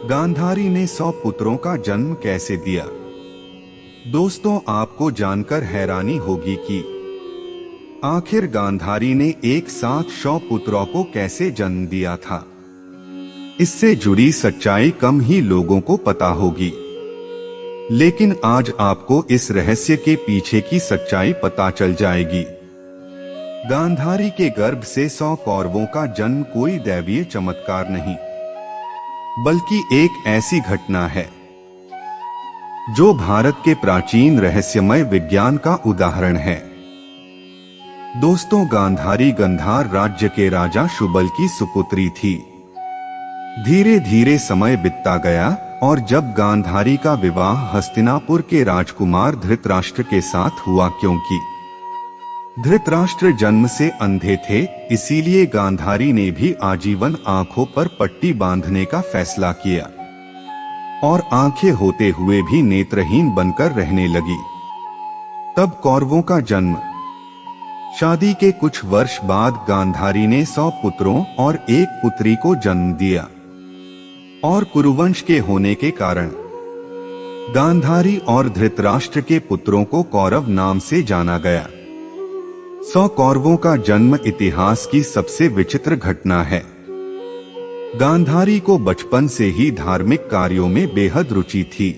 गांधारी ने 100 पुत्रों का जन्म कैसे दिया। दोस्तों, आपको जानकर हैरानी होगी कि आखिर गांधारी ने एक साथ 100 पुत्रों को कैसे जन्म दिया था। इससे जुड़ी सच्चाई कम ही लोगों को पता होगी, लेकिन आज आपको इस रहस्य के पीछे की सच्चाई पता चल जाएगी। गांधारी के गर्भ से 100 कौरवों का जन्म कोई दैवीय चमत्कार नहीं, बल्कि एक ऐसी घटना है जो भारत के प्राचीन रहस्यमय विज्ञान का उदाहरण है। दोस्तों, गांधारी गंधार राज्य के राजा शुबल की सुपुत्री थी। धीरे धीरे समय बीतता गया और जब गांधारी का विवाह हस्तिनापुर के राजकुमार धृतराष्ट्र के साथ हुआ, क्योंकि धृतराष्ट्र जन्म से अंधे थे, इसीलिए गांधारी ने भी आजीवन आंखों पर पट्टी बांधने का फैसला किया और आंखें होते हुए भी नेत्रहीन बनकर रहने लगी। तब कौरवों का जन्म। शादी के कुछ वर्ष बाद गांधारी ने 100 पुत्रों और एक पुत्री को जन्म दिया और कुरुवंश के होने के कारण गांधारी और धृतराष्ट्र के पुत्रों को कौरव नाम से जाना गया। 100 कौरवों का जन्म इतिहास की सबसे विचित्र घटना है। गांधारी को बचपन से ही धार्मिक कार्यों में बेहद रुचि थी।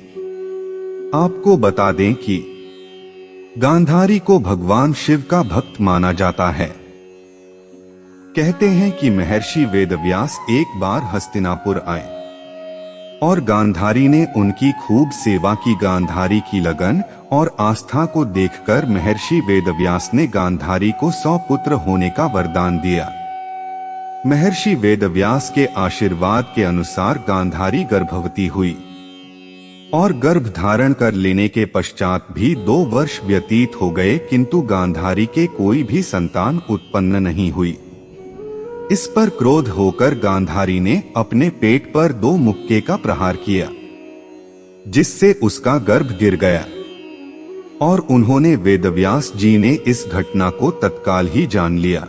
आपको बता दें कि गांधारी को भगवान शिव का भक्त माना जाता है। कहते हैं कि महर्षि वेदव्यास एक बार हस्तिनापुर आए और गांधारी ने उनकी खूब सेवा की। गांधारी की लगन और आस्था को देखकर महर्षि वेदव्यास ने गांधारी को 100 पुत्र होने का वरदान दिया। महर्षि वेदव्यास के आशीर्वाद के अनुसार गांधारी गर्भवती हुई और गर्भ धारण कर लेने के पश्चात भी 2 वर्ष व्यतीत हो गए, किंतु गांधारी के कोई भी संतान उत्पन्न नहीं हुई। इस पर क्रोध होकर गांधारी ने अपने पेट पर 2 मुक्के का प्रहार किया, जिससे उसका गर्भ गिर गया और उन्होंने वेदव्यास जी ने इस घटना को तत्काल ही जान लिया।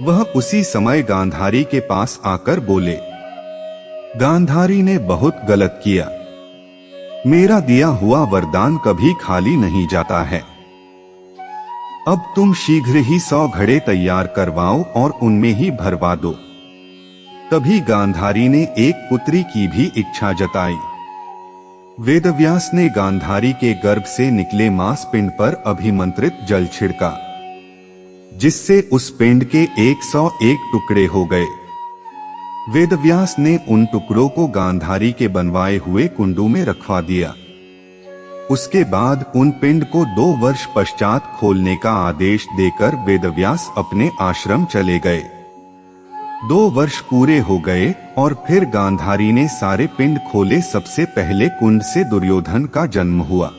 वह उसी समय गांधारी के पास आकर बोले, गांधारी ने बहुत गलत किया। मेरा दिया हुआ वरदान कभी खाली नहीं जाता है। अब तुम शीघ्र ही 100 घड़े तैयार करवाओ और उनमें ही भरवा दो। तभी गांधारी ने एक पुत्री की भी इच्छा जताई। वेदव्यास ने गांधारी के गर्भ से निकले मांस पिंड पर अभिमंत्रित जल छिड़का, जिससे उस पिंड के 101 टुकड़े हो गए। वेदव्यास ने उन टुकड़ों को गांधारी के बनवाए हुए कुंडों में रखवा दिया। उसके बाद उन पिंड को 2 वर्ष पश्चात खोलने का आदेश देकर वेदव्यास अपने आश्रम चले गए। 2 वर्ष पूरे हो गए और फिर गांधारी ने सारे पिंड खोले। सबसे पहले कुंड से दुर्योधन का जन्म हुआ।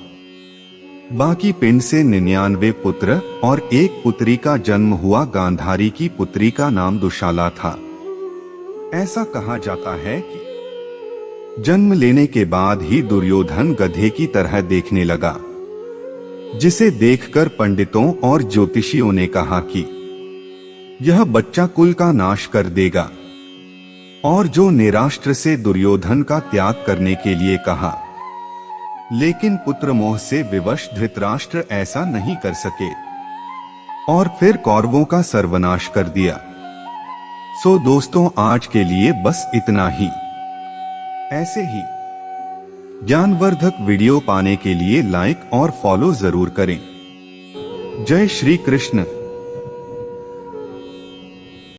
बाकी पिंड से 99 पुत्र और एक पुत्री का जन्म हुआ। गांधारी की पुत्री का नाम दुशाला था। ऐसा कहा जाता है कि जन्म लेने के बाद ही दुर्योधन गधे की तरह देखने लगा, जिसे देखकर पंडितों और ज्योतिषियों ने कहा कि यह बच्चा कुल का नाश कर देगा, और जो निराष्ट्र से दुर्योधन का त्याग करने के लिए कहा। लेकिन पुत्र मोह से विवश धृतराष्ट्र ऐसा नहीं कर सके और फिर कौरवों का सर्वनाश कर दिया। सो दोस्तों, आज के लिए बस इतना ही। ऐसे ही ज्ञानवर्धक वीडियो पाने के लिए लाइक और फॉलो जरूर करें। जय श्री कृष्ण।